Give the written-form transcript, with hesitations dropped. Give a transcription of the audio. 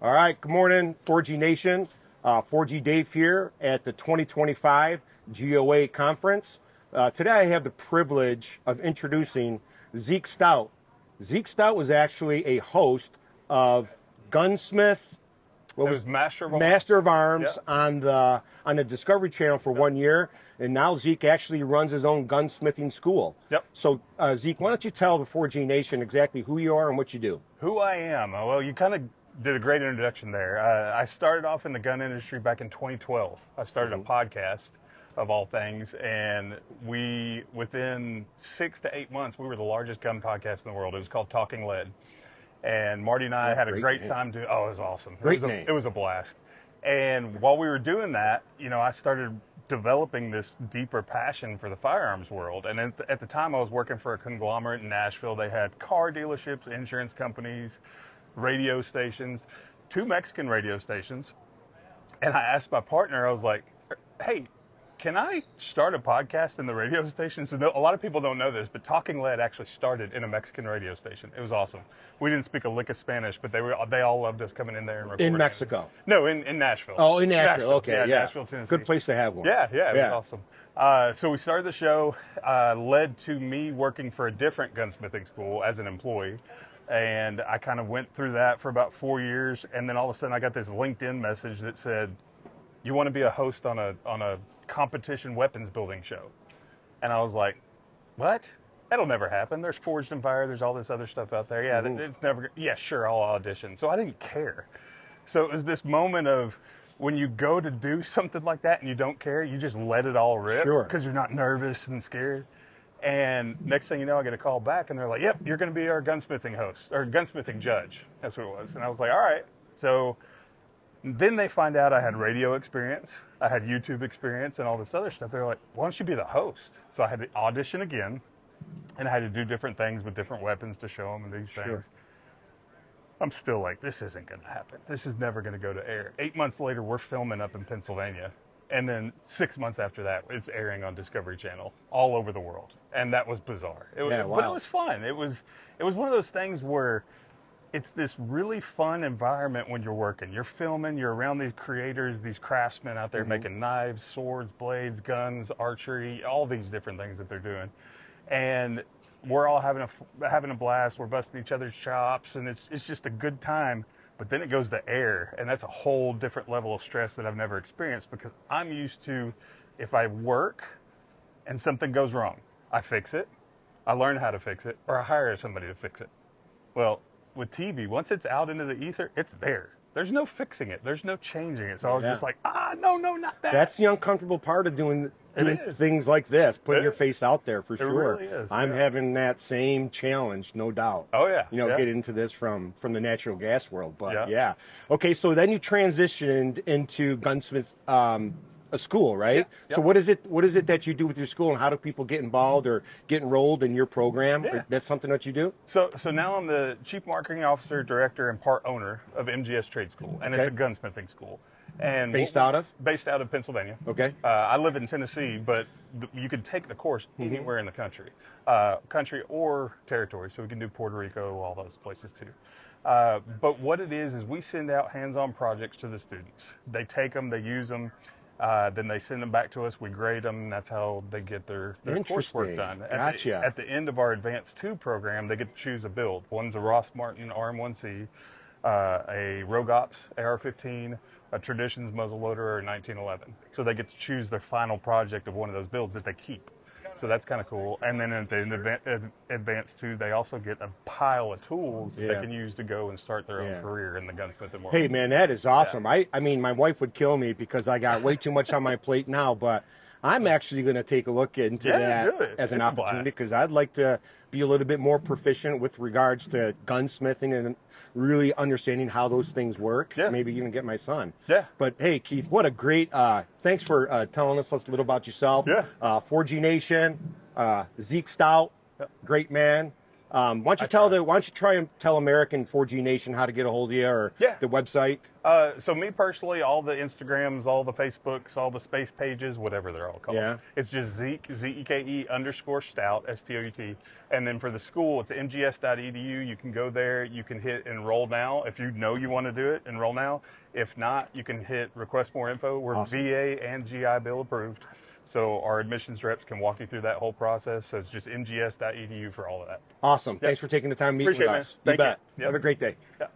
All right, good morning, 4G Nation. 4G Dave here at the 2025 GOA conference. Today I have the privilege of introducing Zeke Stout. Zeke Stout was actually a host of Gunsmith. It was Master of Arms on the Discovery Channel for 1 year, and now Zeke actually runs his own gunsmithing school. Yep. So Zeke, why don't you tell the 4G Nation exactly who you are and what you do? Who I am? Well, you kind of did a great introduction there. I started off in the gun industry back in 2012. I started a podcast of all things, and within 6 to 8 months, we were the largest gun podcast in the world. It was called Talking Lead. And Marty and I had a great time doing. Oh, it was awesome. It was a blast. And while we were doing that, I started developing this deeper passion for the firearms world. And at the time, I was working for a conglomerate in Nashville. They had car dealerships, insurance companies, radio stations, 2 Mexican radio stations. And I asked my partner, I was like, hey, can I start a podcast in the radio station? So a lot of people don't know this, but Talking Lead actually started in a Mexican radio station. It was awesome. We didn't speak a lick of Spanish, but they all loved us coming in there and recording. In Mexico? No, in Nashville. Oh, in Nashville. Okay, yeah. Nashville, Tennessee. Good place to have one. Yeah, it was awesome. So we started the show, led to me working for a different gunsmithing school as an employee. And I kind of went through that for about 4 years, and then all of a sudden I got this LinkedIn message that said, you want to be a host on a competition weapons building show? And I was like, what? That'll never happen. There's Forged and Fire. There's all this other stuff out there. Yeah, it's never. Yeah, sure, I'll audition. So I didn't care. So it was this moment of when you go to do something like that and you don't care, you just let it all rip because you're not nervous and scared. And next thing you know, I get a call back and they're like, yep, you're going to be our gunsmithing host or gunsmithing judge. That's what it was. And I was like, all right. So then they find out I had radio experience, I had YouTube experience, and all this other stuff. They're like, why don't you be the host? So I had to audition again, and I had to do different things with different weapons to show them and these things. I'm still like, this isn't going to happen. This is never going to go to air. 8 months later, we're filming up in Pennsylvania. And then 6 months after that, it's airing on Discovery Channel all over the world. And that was bizarre. But it was fun. It was one of those things where it's this really fun environment when you're working. You're filming, you're around these creators, these craftsmen out there making knives, swords, blades, guns, archery, all these different things that they're doing. And we're all having a blast. We're busting each other's chops, and it's just a good time. But then it goes to air, and that's a whole different level of stress that I've never experienced, because I'm used to, if I work and something goes wrong, I fix it, I learn how to fix it, or I hire somebody to fix it. Well, with TV, once it's out into the ether, it's there. There's no fixing it. There's no changing it. So I was just like, no, not that. That's the uncomfortable part of doing things like this, putting your face out there for sure. It really is. I'm having that same challenge, no doubt. Oh, yeah. Get into this from the natural gas world. But yeah. Okay, so then you transitioned into gunsmith a school, right? So what is it that you do with your school, and how do people get involved or get enrolled in your program? That's something that you do? So now I'm the Chief Marketing Officer, Director, and part owner of MGS Trade School, and it's a gunsmithing school. And based out of Pennsylvania. Okay. I live in Tennessee, but you could take the course anywhere in the country or territory. So we can do Puerto Rico, all those places too. But what it is we send out hands-on projects to the students. They take them, they use them. Then they send them back to us. We grade them. That's how they get their coursework done. Gotcha. At the end of our Advanced 2 program, they get to choose a build. One's a Ross Martin RM1C, a Rogue Ops AR-15, a Traditions muzzleloader, or a 1911. So they get to choose their final project of one of those builds that they keep. So that's kind of cool. And then at the Advanced 2, they also get a pile of tools that they can use to go and start their own career in the gunsmithing world. Hey, man, that is awesome. I mean, my wife would kill me because I got way too much on my plate now, but I'm actually going to take a look into that as an opportunity, because I'd like to be a little bit more proficient with regards to gunsmithing and really understanding how those things work. Maybe even get my son. But hey, Keith, what a great, thanks for telling us a little about yourself. 4G Nation, Zeke Stout, great man. Why don't you try and tell American 4G Nation how to get a hold of you, or the website? So me personally, all the Instagrams, all the Facebooks, all the space pages, whatever they're all called. Yeah. It's just Zeke, Zeke _Stout, STOUT. And then for the school, it's mgs.edu. You can go there. You can hit enroll now. If you know you want to do it, enroll now. If not, you can hit request more info. We're VA and GI Bill approved. So our admissions reps can walk you through that whole process. So it's just mgs.edu for all of that. Awesome. Thanks for taking the time to meet with us. You bet. Have a great day. Yeah.